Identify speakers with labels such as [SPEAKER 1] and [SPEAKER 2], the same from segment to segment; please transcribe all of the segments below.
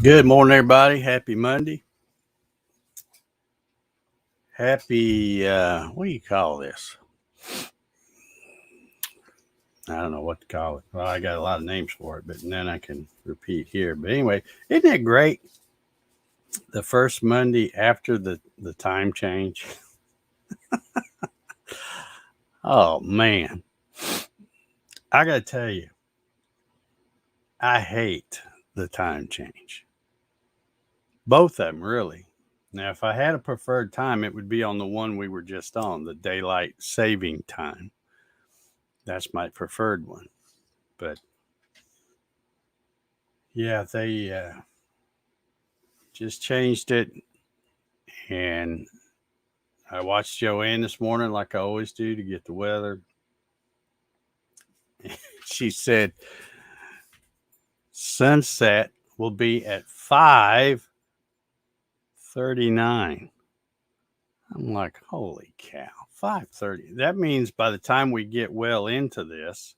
[SPEAKER 1] Good morning, everybody. Happy Monday. Happy, what do you call this? I don't know what to call it. Well, I got a lot of names for it, but then I can repeat here. But anyway, isn't it great? The first Monday after the time change. Oh, man. I got to tell you, I hate the time change. Both of them, really. Now, if I had a preferred time, it would be on the one we were just on, the daylight saving time. That's my preferred one. But yeah, they just changed it. And I watched Joanne this morning like I always do to get the weather. She said sunset will be at 5:39. I'm like, holy cow, 5:30. That means by the time we get well into this,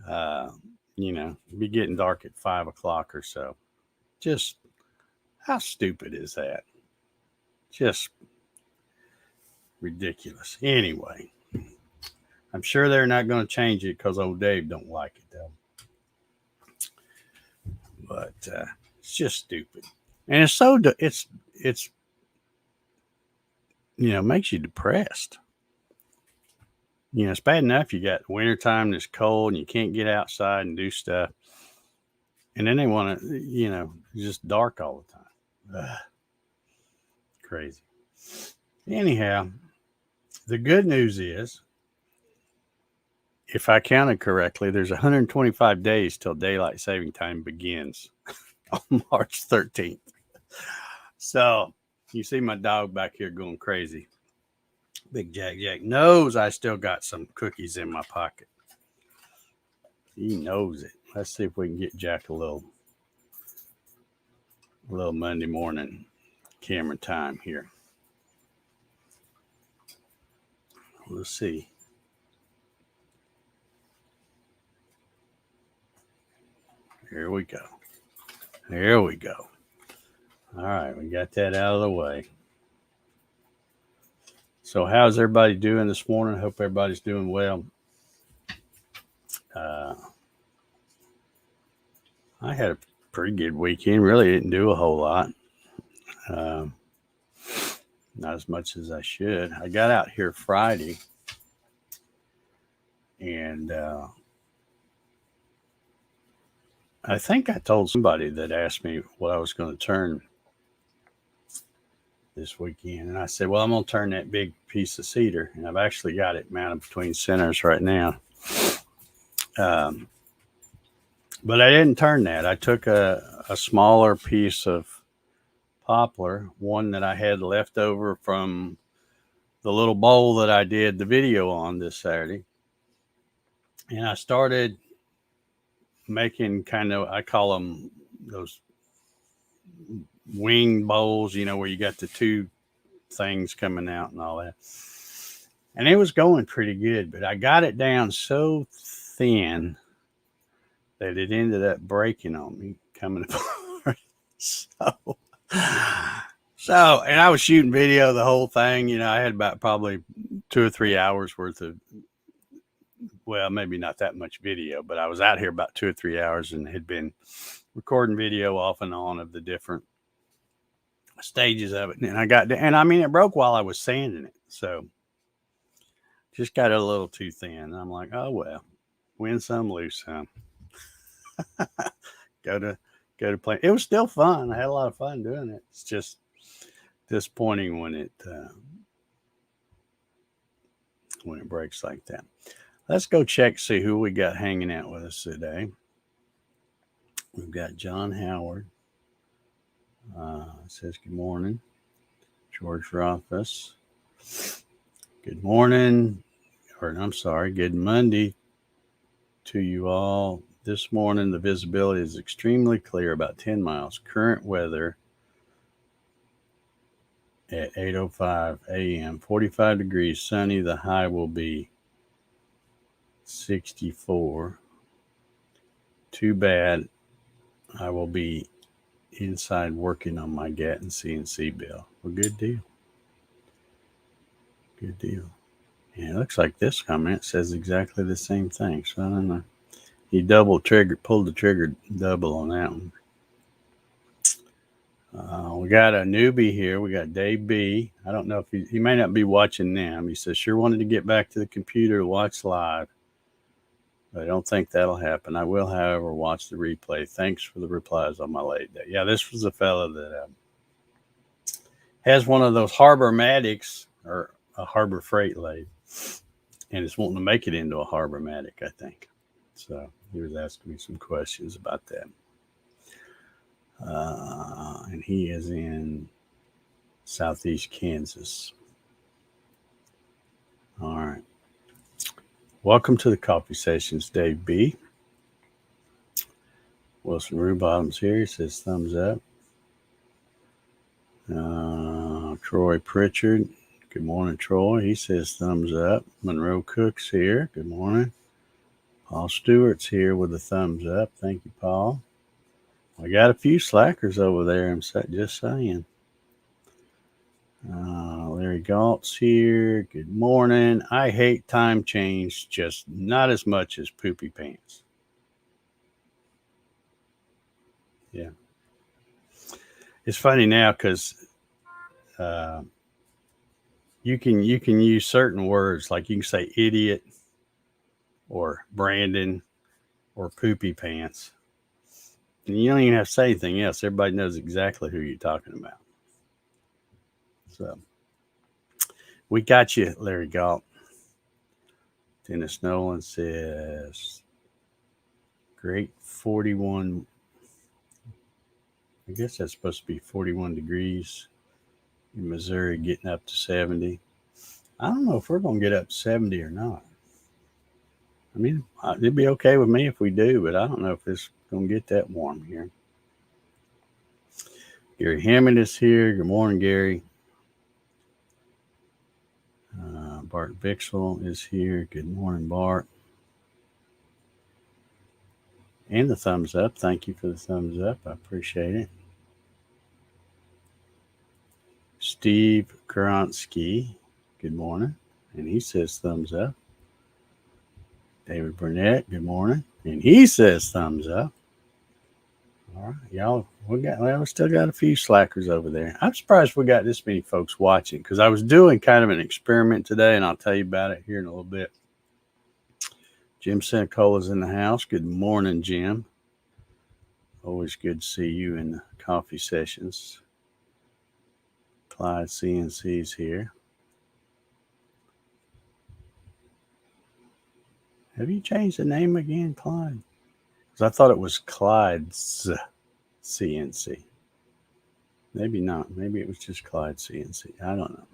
[SPEAKER 1] be getting dark at 5 o'clock or so. Just how stupid is that? Just ridiculous. Anyway, I'm sure they're not going to change it because old Dave don't like it though. But it's just stupid, and it's makes you depressed. It's bad enough you got wintertime and it's cold and you can't get outside and do stuff, and then they want to just dark all the time. Ugh. Crazy. Anyhow, the good news is, if I counted correctly, there's 125 days till daylight saving time begins on March 13th. So you see my dog back here going crazy. Big Jack knows I still got some cookies in my pocket. He knows it. Let's see if we can get Jack a little Monday morning camera time here. We'll see. Here we go. All right, we got that out of the way. So how's everybody doing this morning? I hope everybody's doing well. I had a pretty good weekend. Really didn't do a whole lot. Not as much as I should. I got out here Friday, and I think I told somebody that asked me what I was going to turn this weekend, and I said, well, I'm going to turn that big piece of cedar, and I've actually got it mounted between centers right now. But I didn't turn that. I took a smaller piece of poplar, one that I had left over from the little bowl that I did the video on this Saturday, and I started making I call them those wing bowls, where you got the two things coming out and all that. And it was going pretty good, but I got it down so thin that it ended up breaking on me, coming apart. So, and I was shooting video the whole thing. I had about probably 2 or 3 hours worth of, well, maybe not that much video, but I was out here about 2 or 3 hours and had been recording video off and on of the different stages of it. And it broke while I was sanding it. So just got it a little too thin. I'm like, oh, well, win some, lose some. go to play. It was still fun. I had a lot of fun doing it. It's just disappointing when it breaks like that. Let's go check, see who we got hanging out with us today. We've got John Howard. Says good morning. George Rothfuss. Good morning. Good Monday to you all. This morning, the visibility is extremely clear, about 10 miles. Current weather at 8:05 a.m. 45 degrees, sunny. The high will be 64. Too bad I will be inside working on my Gatton CNC bill. Well, good deal. Good deal. Yeah, it looks like this comment says exactly the same thing. So I don't know. He pulled the trigger double on that one. We got a newbie here. We got Dave B. I don't know if he may not be watching now. He says, sure wanted to get back to the computer to watch live. But I don't think that'll happen. I will, however, watch the replay. Thanks for the replies on my late day. Yeah, this was a fella that has one of those Harbor-matics, or a Harbor Freight lathe, and is wanting to make it into a Harbor-matic, I think. So he was asking me some questions about that. And he is in Southeast Kansas. All right. Welcome to the coffee sessions, Dave B. Wilson Rubottom's here. He says thumbs up. Troy Pritchard. Good morning, Troy. He says thumbs up. Monroe Cook's here. Good morning. Paul Stewart's here with a thumbs up. Thank you, Paul. We got a few slackers over there. I'm just saying. Larry Galt's here. Good morning. I hate time change, just not as much as poopy pants. Yeah. It's funny now because you can use certain words, like you can say idiot or Brandon or poopy pants. And you don't even have to say anything else. Everybody knows exactly who you're talking about. So we got you, Larry Galt. Dennis Nolan says, great 41. I guess that's supposed to be 41 degrees in Missouri, getting up to 70. I don't know if we're going to get up to 70 or not. I mean, it'd be okay with me if we do, but I don't know if it's going to get that warm here. Gary Hammond is here. Good morning, Gary. Bart Bixel is here. Good morning, Bart. And the thumbs up. Thank you for the thumbs up. I appreciate it. Steve Kronsky. Good morning. And he says thumbs up. David Burnett. Good morning. And he says thumbs up. All right, y'all. We still got a few slackers over there. I'm surprised we got this many folks watching, because I was doing kind of an experiment today, and I'll tell you about it here in a little bit. Jim Senecola's in the house. Good morning, Jim. Always good to see you in the coffee sessions. Clyde CNC's here. Have you changed the name again, Clyde? Because I thought it was Clyde's CNC. Maybe not. Maybe it was just Clyde CNC. I don't know.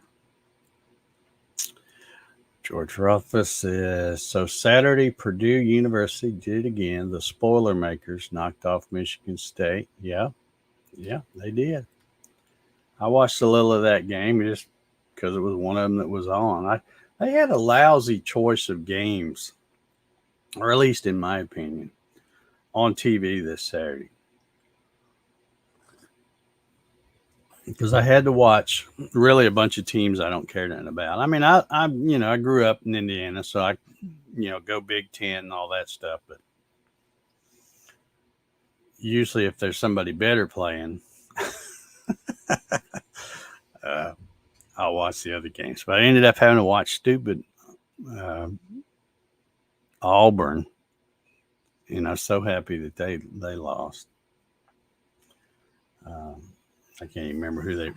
[SPEAKER 1] George Ruffus says, so Saturday, Purdue University did it again. The spoiler makers knocked off Michigan State. Yeah, they did. I watched a little of that game just because it was one of them that was on. They had a lousy choice of games, or at least in my opinion, on TV this Saturday. Because I had to watch really a bunch of teams I don't care nothing about. I mean, I grew up in Indiana, so I, go Big Ten and all that stuff. But usually, if there's somebody better playing, I'll watch the other games. But I ended up having to watch stupid Auburn, and I was so happy that they lost. I can't even remember who they.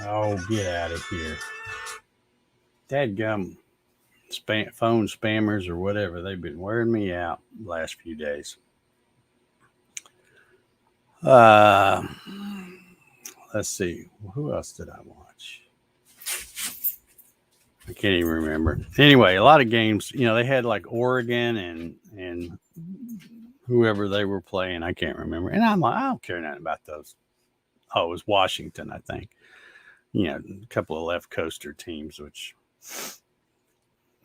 [SPEAKER 1] Oh, get out of here! Dadgum phone spammers or whatever. They've been wearing me out the last few days. Let's see. Who else did I watch? I can't even remember. Anyway, a lot of games. They had like Oregon and whoever they were playing. I can't remember. And I'm like, I don't care nothing about those. Oh, it was Washington, I think. A couple of left coaster teams, which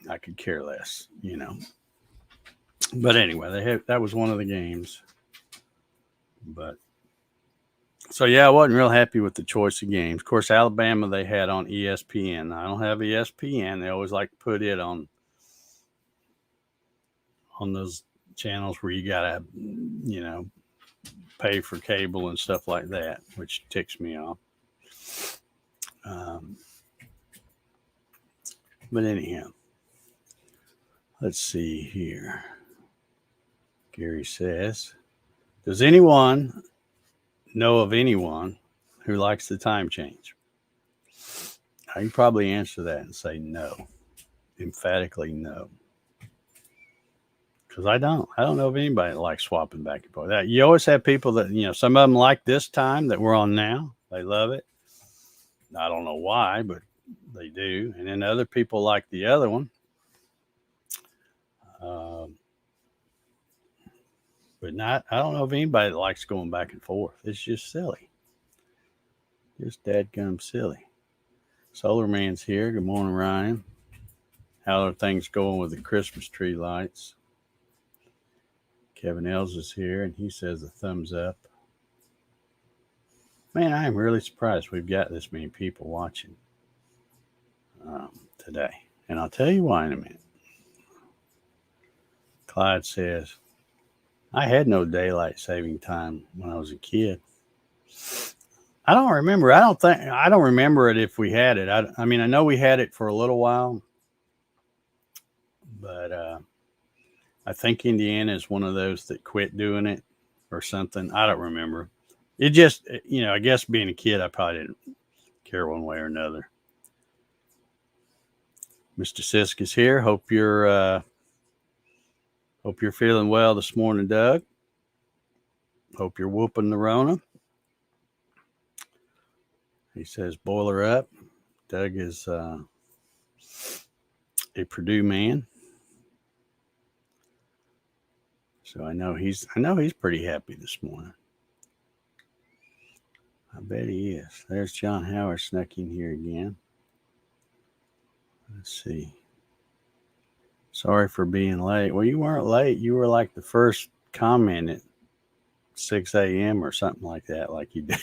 [SPEAKER 1] I could care less, But anyway, that was one of the games. But So yeah, I wasn't real happy with the choice of games. Of course, Alabama they had on ESPN. I don't have ESPN. They always like to put it on those channels where you gotta, pay for cable and stuff like that, which ticks me off. Um, but anyhow, let's see here. Gary says, "Does anyone know of anyone who likes the time change?" I can probably answer that and say no, emphatically no, because I don't. I don't know of anybody that likes swapping back and forth. That you always have people that some of them like this time that we're on now. They love it. I don't know why, but they do. And then other people like the other one. Um, but not. I don't know of anybody that likes going back and forth. It's just silly. Just dadgum silly. Solar Man's here. Good morning, Ryan. How are things going with the Christmas tree lights? Kevin Els is here, and he says a thumbs up. Man, I am really surprised we've got this many people watching today. And I'll tell you why in a minute. Clyde says, I had no daylight saving time when I was a kid. I don't remember. I don't remember it if we had it. I mean, I know we had it for a little while, but I think Indiana is one of those that quit doing it or something. I don't remember. It just, I guess being a kid, I probably didn't care one way or another. Mr. Sisk is here. Hope you're feeling well this morning, Doug. Hope you're whooping the Rona. He says, boiler up. Doug is a Purdue man. So I know he's pretty happy this morning. I bet he is. There's John Howard snuck in here again. Let's see. Sorry for being late. Well, you weren't late. You were like the first comment at 6 a.m. or something like that, like you did.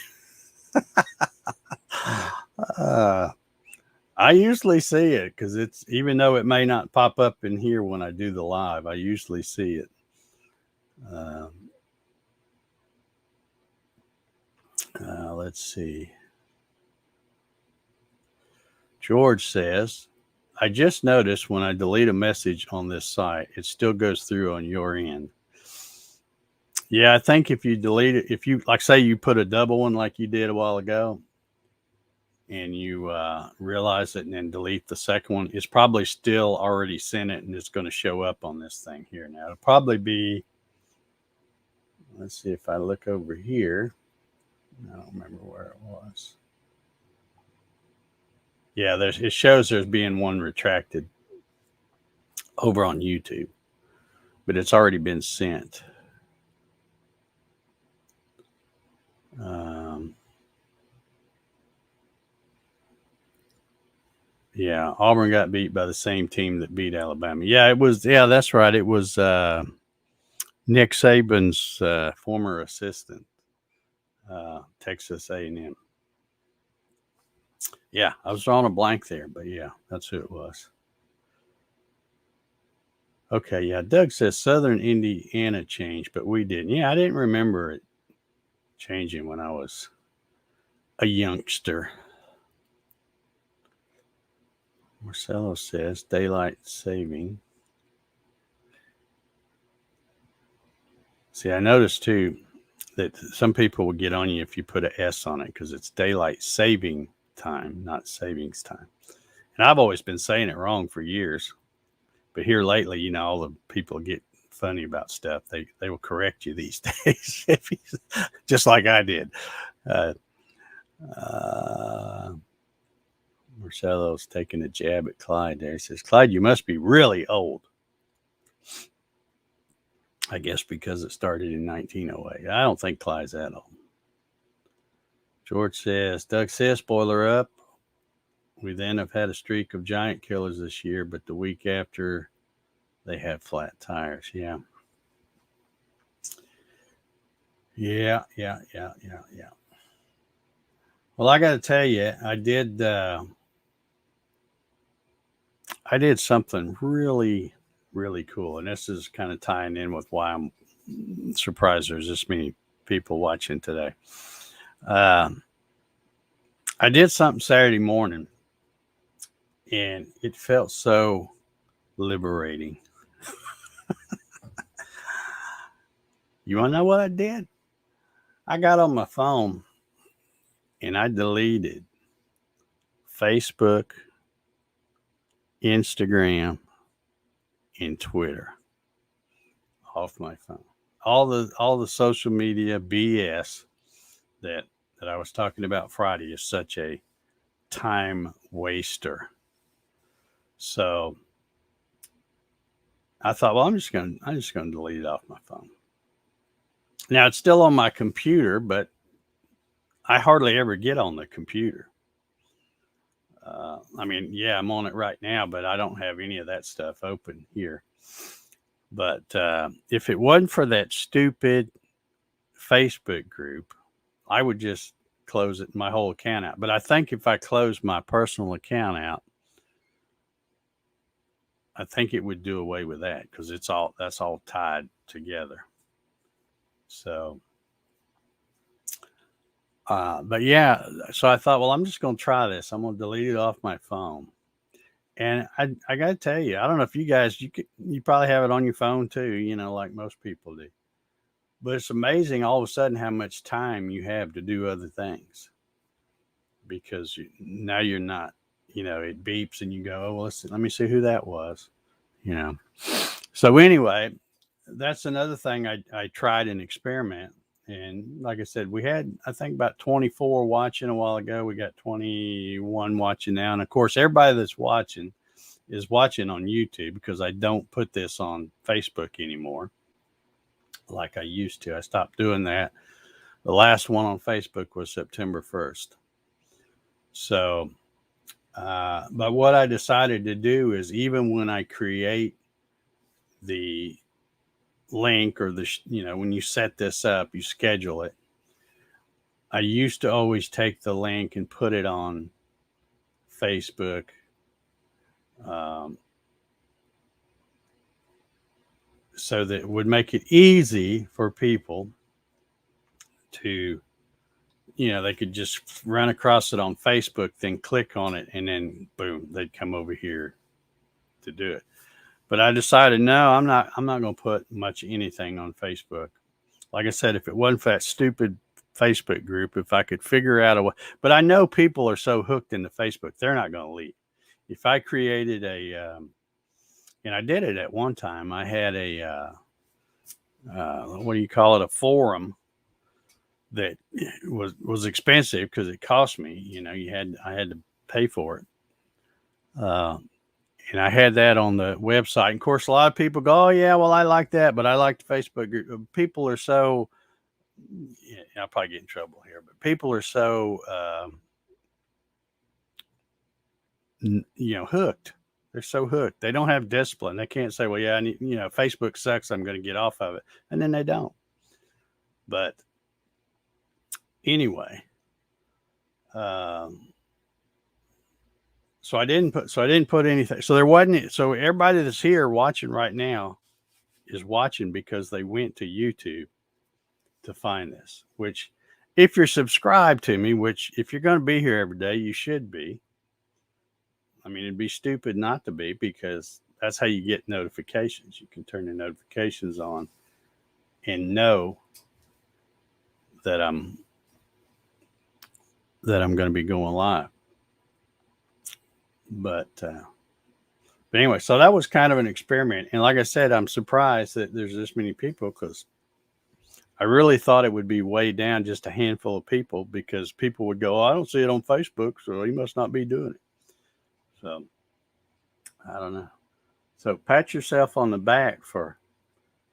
[SPEAKER 1] I usually see it because it's, even though it may not pop up in here when I do the live, I usually see it. Let's see. George says, I just noticed when I delete a message on this site, it still goes through on your end. Yeah, I think if you delete it, if you, like, say you put a double one like you did a while ago, and you realize it and then delete the second one, it's probably still already sent it and it's going to show up on this thing here. Now, it'll probably be, let's see if I look over here. I don't remember where it was. Yeah, it shows there's being one retracted over on YouTube, but it's already been sent. Yeah, Auburn got beat by the same team that beat Alabama. Yeah, it was. Yeah, that's right. It was Nick Saban's former assistant, Texas A&M. Yeah, I was drawing a blank there, but yeah, that's who it was. Okay, yeah, Doug says Southern Indiana changed, but we didn't. Yeah, I didn't remember it changing when I was a youngster. Marcelo says daylight saving. See, I noticed too that some people will get on you if you put an S on it because it's daylight saving time, not savings time. And I've always been saying it wrong for years. But here lately, all the people get funny about stuff. They will correct you these days, just like I did. Marcelo's taking a jab at Clyde there. He says, Clyde, you must be really old. I guess because it started in 1908. I don't think Clyde's that old. George says, Doug says, spoiler up. We then have had a streak of giant killers this year, but the week after, they have flat tires. Yeah. Yeah. Well, I got to tell you, I did something really, really cool, and this is kind of tying in with why I'm surprised there's this many people watching today. Um, I did something Saturday morning, and it felt so liberating. You want to know what I did? I got on my phone and I deleted Facebook, Instagram, and Twitter off my phone. All the social media BS that that I was talking about Friday is such a time waster. So I thought, well, I'm just gonna delete it off my phone. Now it's still on my computer, but I hardly ever get on the computer. I mean, yeah, I'm on it right now, but I don't have any of that stuff open here. But if it wasn't for that stupid Facebook group, I would just close it, my whole account out. But I think if I close my personal account out, I think it would do away with that because that's all tied together. So, but yeah, so I thought, well, I'm just going to try this. I'm going to delete it off my phone. And I got to tell you, I don't know if you guys, you probably have it on your phone too, like most people do. But it's amazing all of a sudden how much time you have to do other things because now you're not, it beeps and you go, oh, well, let me see who that was, you know. So anyway, that's another thing I tried an experiment. And like I said, we had, I think, about 24 watching a while ago. We got 21 watching now. And of course, everybody that's watching is watching on YouTube because I don't put this on Facebook anymore like I used to. I stopped doing that. The last one on Facebook was September 1st. So, but what I decided to do is even when I create the link or when you set this up, you schedule it. I used to always take the link and put it on Facebook. So that it would make it easy for people to, they could just run across it on Facebook, then click on it, and then boom, they'd come over here to do it. But I decided, no, I'm not going to put much anything on Facebook. Like I said, if it wasn't for that stupid Facebook group, if I could figure out a way, but I know people are so hooked into Facebook, they're not going to leave. If I created and I did it at one time, I had what do you call it? A forum that was expensive because it cost me. I had to pay for it. And I had that on the website. And of course, a lot of people go, "Oh yeah, well I like that, but I like the Facebook group." People are so, I'll probably get in trouble here, but people are so, hooked. They're so hooked. They don't have discipline. They can't say, "Well, yeah, I need, Facebook sucks. I'm going to get off of it," and then they don't. But anyway, so I didn't put anything. So there wasn't. So everybody that's here watching right now is watching because they went to YouTube to find this. Which, if you're subscribed to me, which if you're going to be here every day, you should be. I mean, it'd be stupid not to be because that's how you get notifications. You can turn the notifications on and know that I'm going to be going live. But anyway, so that was kind of an experiment. And like I said, I'm surprised that there's this many people because I really thought it would be way down, just a handful of people, because people would go, "Oh, I don't see it on Facebook, so he must not be doing it." So I don't know. So pat yourself on the back for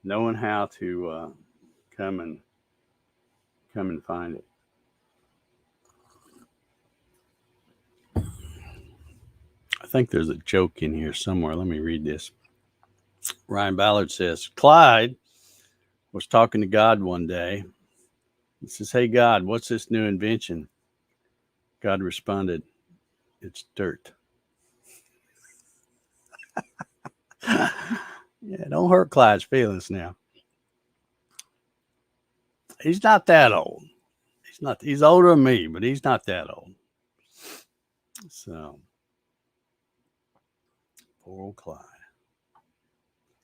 [SPEAKER 1] knowing how to come and find it. I think there's a joke in here somewhere. Let me read this. Ryan Ballard says, Clyde was talking to God one day. He says, "Hey, God, what's this new invention God responded, "It's dirt." Yeah, don't hurt Clyde's feelings now. He's not that old. He's not. He's older than me, but he's not that old. So, poor old Clyde.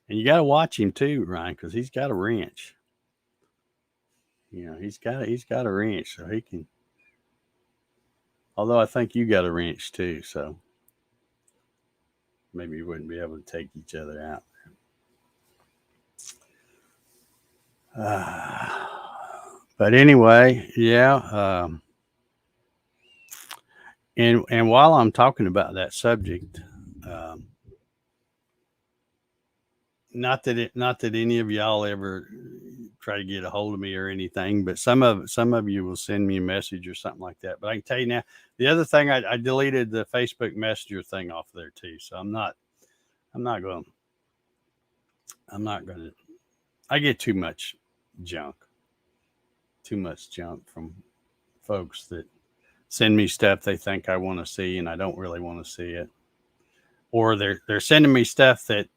[SPEAKER 1] And you got to watch him too, Ryan, because he's got a wrench. You know, he's got a wrench, so he can. Although I think you got a wrench too, so maybe you wouldn't be able to take each other out. But anyway, yeah. And while I'm talking about that subject, not that any of y'all ever try to get a hold of me or anything, but some of you will send me a message or something like that. But I can tell you now, the other thing, I deleted the Facebook Messenger thing off there too. So I'm not going. I get too much junk from folks that send me stuff they think I want to see and I don't really want to see it, or they're sending me stuff that,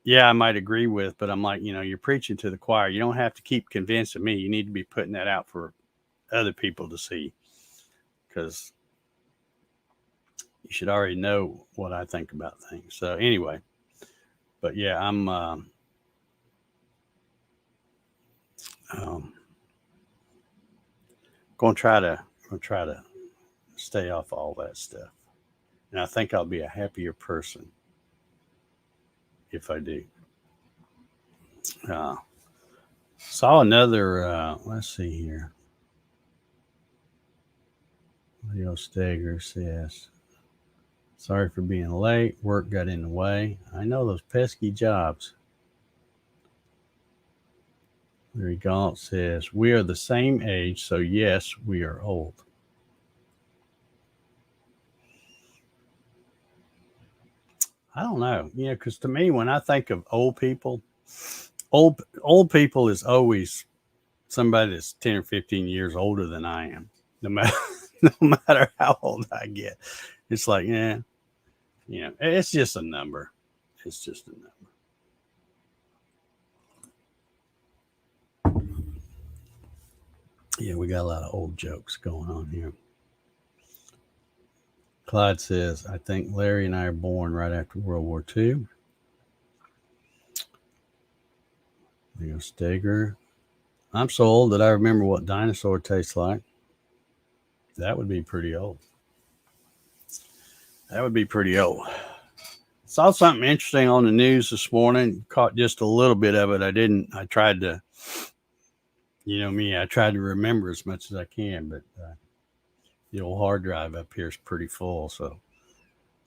[SPEAKER 1] yeah, I might agree with, but I'm like, you're preaching to the choir. You don't have to keep convincing me. You need to be putting that out for other people to see, because you should already know what I think about things. So anyway, but yeah, I'm going to try to stay off all that stuff, and I think I'll be a happier person if I do. Saw another. Let's see here. Leo Steger says, "Sorry for being late. Work got in the way. I know those pesky jobs." Larry Gaunt says, "We are the same age, so yes, we are old." I don't know, because to me, when I think of old people, old people is always somebody that's 10 or 15 years older than I am, no matter no matter how old I get. It's like, it's just a number. It's just a number. Yeah, we got a lot of old jokes going on here. Clyde says, "I think Larry and I are born right after World War II." Leo Steger, "I'm so old that I remember what dinosaur tastes like." That would be pretty old. That would be pretty old. Saw something interesting on the news this morning. Caught just a little bit of it. I tried to, I tried to remember as much as I can, but the old hard drive up here is pretty full. So,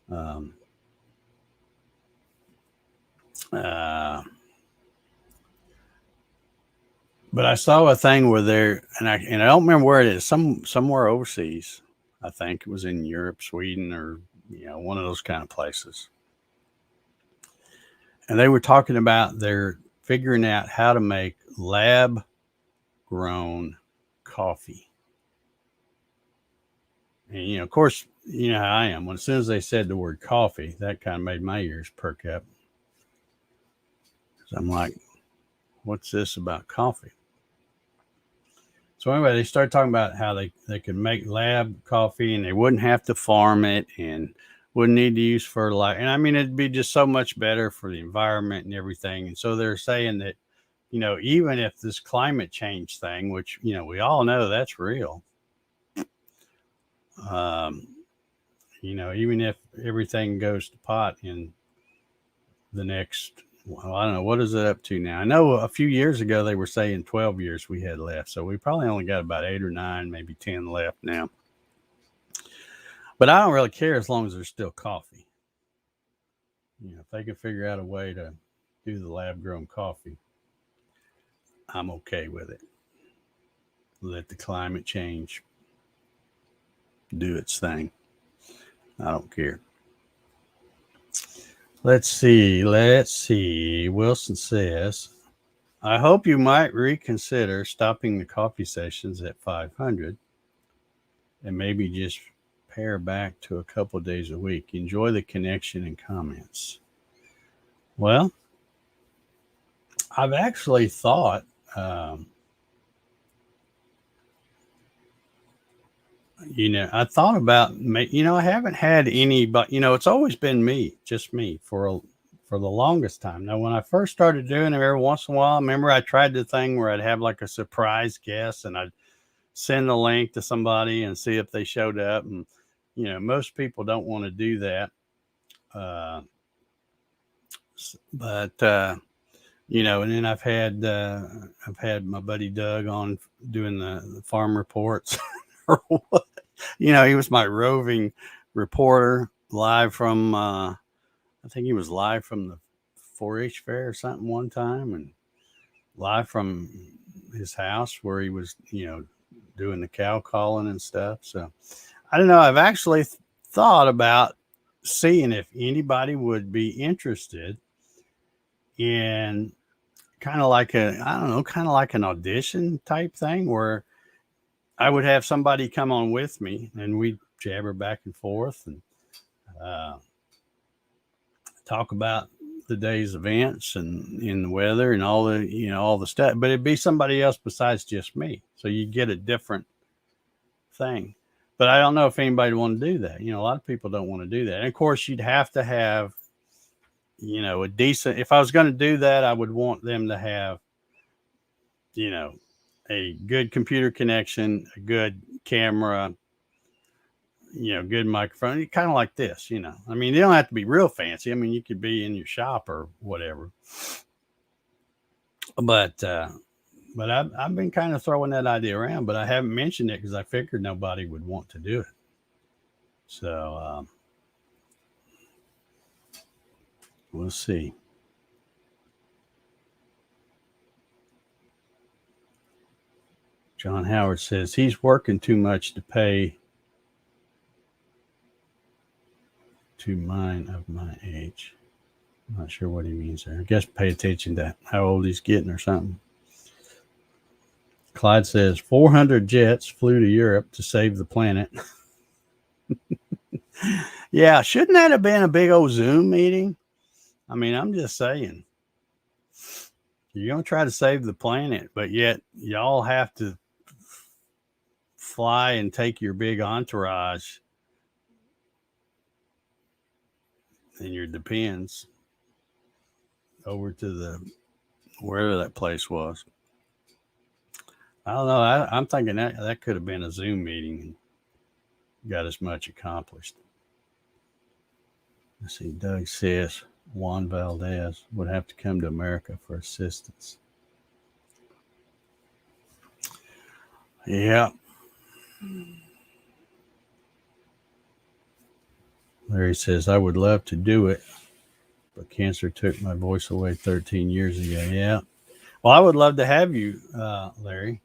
[SPEAKER 1] but I saw a thing where and I don't remember where it is. Somewhere overseas. I think it was in Europe, Sweden, or one of those kind of places. And they were talking about they're figuring out how to make lab grown coffee. And of course, you know how I am. As soon as they said the word coffee, that kind of made my ears perk up. So I'm like, what's this about coffee? So anyway, they started talking about how they could make lab coffee and they wouldn't have to farm it and wouldn't need to use fertilizer. And I mean, it'd be just so much better for the environment and everything. And so they're saying that, even if this climate change thing, which, we all know that's real, even if everything goes to pot in the next, well, I don't know, what is it up to now? I know a few years ago they were saying 12 years we had left. So we probably only got about 8 or 9, maybe 10 left now. But I don't really care as long as there's still coffee. If they can figure out a way to do the lab grown coffee, I'm okay with it. Let the climate change do its thing. I don't care. Let's see. Wilson says, "I hope you might reconsider stopping the coffee sessions at 500. and maybe just pare back to a couple days a week. Enjoy the connection and comments. Well, I've actually thought, um, I thought about, I haven't had any, but it's always been me, just me for the longest time. Now, when I first started doing it, every once in a while, I remember I tried the thing where I'd have like a surprise guest, and I'd send the link to somebody and see if they showed up. And most people don't want to do that. Uh, but and then I've had my buddy Doug on doing the farm reports. Or what. He was my roving reporter live from I think he was live from the 4-H fair or something one time, and live from his house where he was, doing the cow calling and stuff. So I don't know. I've actually thought about seeing if anybody would be interested in kind of like kind of like an audition type thing where I would have somebody come on with me and we'd jabber back and forth and uh, talk about the day's events and in the weather and all the stuff. But it'd be somebody else besides just me, so you get a different thing. But I don't know if anybody would want to do that. A lot of people don't want to do that. And of course, you'd have to have a decent. If I was going to do that, I would want them to have a good computer connection, a good camera, good microphone, kind of like this, I mean, they don't have to be real fancy. I mean, you could be in your shop or whatever. But I've been kind of throwing that idea around, but I haven't mentioned it because I figured nobody would want to do it. So we'll see. John Howard says he's working too much to pay to mine of my age. I'm not sure what he means there. I guess pay attention to how old he's getting or something. Clyde says 400 jets flew to Europe to save the planet. Yeah, shouldn't that have been a big old Zoom meeting? I mean, I'm just saying. You're going to try to save the planet, but yet y'all have to fly and take your big entourage and your depends over to the wherever that place was. I don't know. I'm thinking that could have been a Zoom meeting and got as much accomplished. Let's see. Doug says Juan Valdez would have to come to America for assistance. Yeah. Larry says, I would love to do it, but cancer took my voice away 13 years ago. Yeah. Well, I would love to have you, Larry.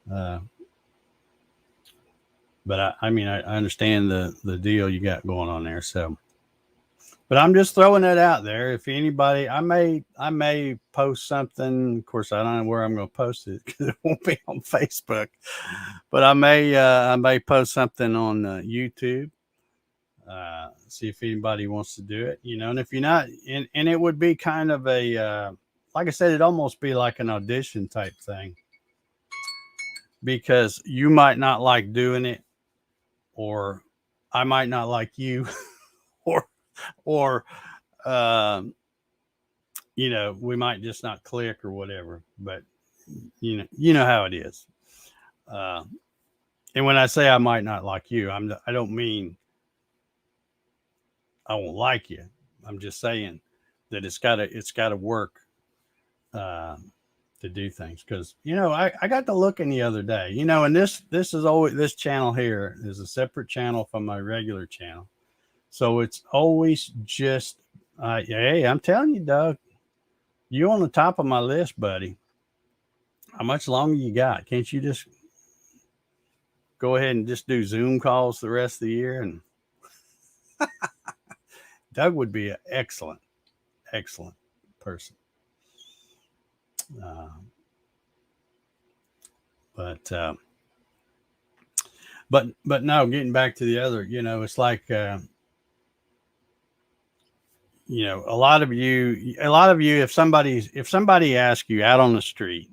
[SPEAKER 1] But I mean, I understand the deal you got going on there. So, but I'm just throwing that out there. If anybody, I may post something. Of course, I don't know where I'm going to post it because it won't be on Facebook. But I may post something on YouTube. See if anybody wants to do it. And if you're not, and it would be kind of a, like I said, it'd almost be like an audition type thing because you might not like doing it, or I might not like you, or we might just not click or whatever. But you know how it is. And when I say I might not like you, I don't mean I won't like you. I'm just saying that it's gotta work to do things because I got to looking the other day, and this is always, this channel here is a separate channel from my regular channel, so it's always just hey, I'm telling you, Doug, you on the top of my list, buddy. How much longer you got? Can't you just go ahead and just do Zoom calls the rest of the year? And Doug would be an excellent person. But But no, getting back to the other, it's like a lot of you, if somebody asks you out on the street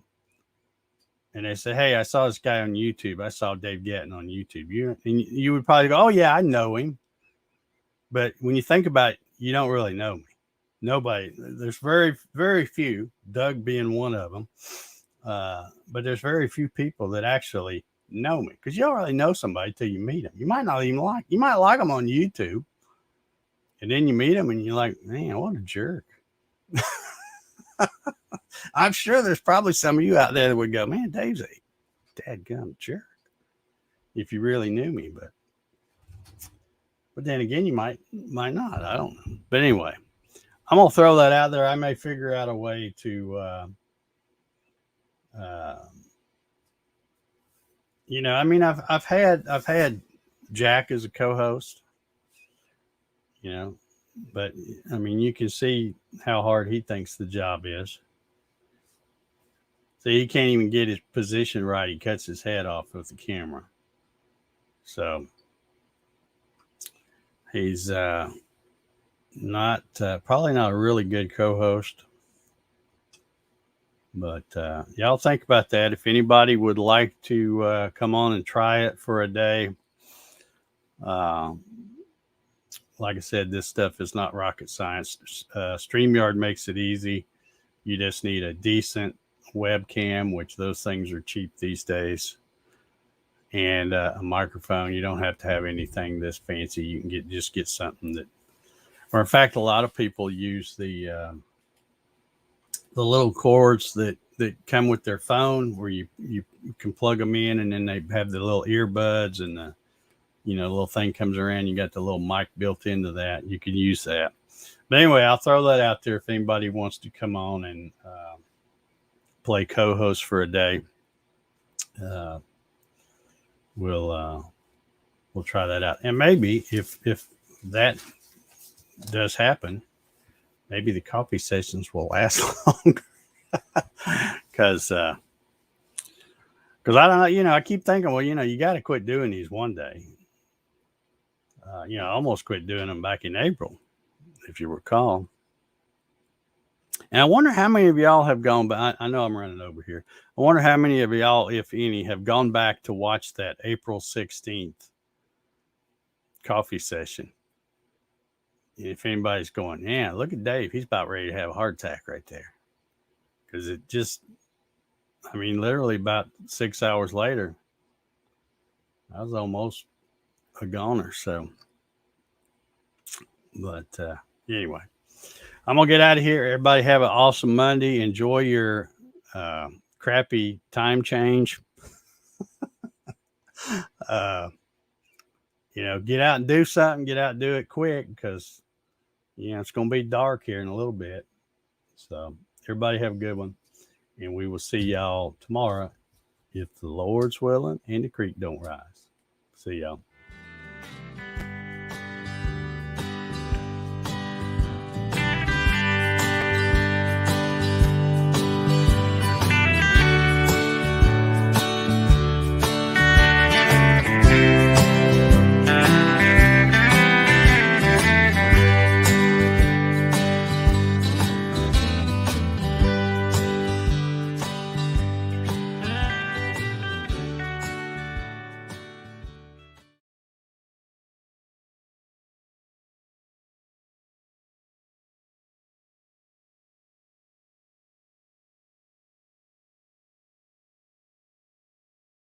[SPEAKER 1] and they say, "Hey, I saw this guy on YouTube. I saw Dave Gatton on YouTube." You would probably go, "Oh yeah, I know him." But when you think about it, you don't really know me. Nobody. There's very, very few, Doug being one of them. But there's very few people that actually know me, because you don't really know somebody till you meet them. You might not even you might like them on YouTube, and then you meet them and you're like, man, what a jerk. I'm sure there's probably some of you out there that would go, man, Dave's a dadgum jerk, if you really knew me. But then again, you might not. I don't know. But anyway, I'm gonna throw that out there. I may figure out a way to, I mean, I've had Jack as a co-host, but I mean, you can see how hard he thinks the job is. So he can't even get his position right. He cuts his head off with the camera. So he's not probably not a really good co-host. But y'all think about that. If anybody would like to come on and try it for a day, like I said, this stuff is not rocket science. StreamYard makes it easy. You just need a decent webcam, which those things are cheap these days, and a microphone. You don't have to have anything this fancy. You can just get something that, or in fact, a lot of people use the little cords that come with their phone, where you can plug them in, and then they have the little earbuds, and the little thing comes around. You got the little mic built into that. You can use that. But anyway, I'll throw that out there if anybody wants to come on and play co-host for a day. We'll try that out, and maybe if that does happen, maybe the coffee sessions will last longer. Because I don't know, I keep thinking, well, you got to quit doing these one day. I almost quit doing them back in April, if you recall. And I wonder how many of y'all have gone back. I know I'm running over here. I wonder how many of y'all, if any, have gone back to watch that April 16th coffee session. If anybody's going, yeah, look at Dave. He's about ready to have a heart attack right there. Because it just, literally about 6 hours later, I was almost a goner. So, but anyway, I'm going to get out of here. Everybody have an awesome Monday. Enjoy your crappy time change. Get out and do something. Get out and do it quick, because, it's going to be dark here in a little bit. So everybody have a good one. And we will see y'all tomorrow, if the Lord's willing and the creek don't rise. See y'all.